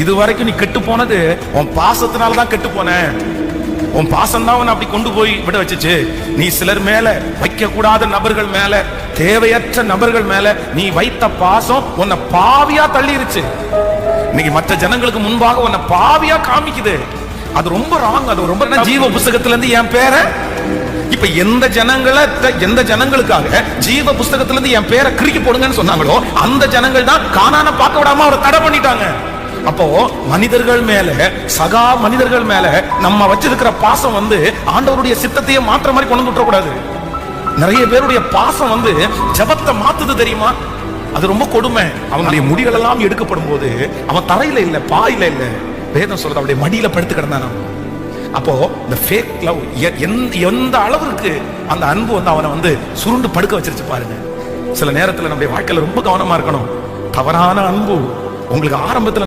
இது வரைக்கும் நீ கெட்டு போனது உன் பாசத்தினாலதான் கெட்டு போன. உன் பாசம் தான் அப்படி கொண்டு போய் விட வச்சுச்சு. நீ சிலர் மேல வைக்க கூடாத நபர்கள் மேல, தேவையற்ற நபர்கள் மேல நீ வைத்த பாசம் உன்னை பாவியா தள்ளிருச்சு. இன்னைக்கு மற்ற ஜனங்களுக்கு முன்பாக உன்னை பாவியா காமிக்குது. அது ரொம்ப ராங். அது ரொம்ப ஜீவ புஸ்தகத்துல இருந்து என் பேரை இப்ப எந்த ஜனங்களுக்காக ஜீவ புஸ்தகத்துல இருந்து என் பேரை கிறுக்கி போடுங்கன்னு சொன்னாங்களோ அந்த ஜனங்கள் தான் கானானை பார்க்க விடாம அவரை தடை பண்ணிட்டாங்க. அப்போ மனிதர்கள் மேல, சகா மனிதர்கள் மேல நம்ம வச்சிருக்கிற பாசம் ஆண்டவருடைய சித்தத்தையே மாற்ற மாதிரி கொண்டு விட்டுற கூடாது. நிறைய பேருடைய பாசம் ஜபத்தை மாத்துது தெரியுமா? அது ரொம்ப கொடுமை. அவனுடைய முடிகள் எல்லாம் எடுக்கப்படும் போது அவன் தரையில இல்ல, பாயில இல்ல, வேதம் சொல்றது அவருடைய மடியில படுத்து கிடந்தான். அப்போ இந்த ஃபேக் லவ் எந்த அளவுக்கு அந்த அன்பு அவனை சுருண்டு படுக்க வச்சிருச்சு பாருங்க. சில நேரத்துல நம்முடைய வாழ்க்கையில ரொம்ப கவனமா இருக்கணும். தவறான அன்பு உங்களுக்கு ஆரம்பத்துல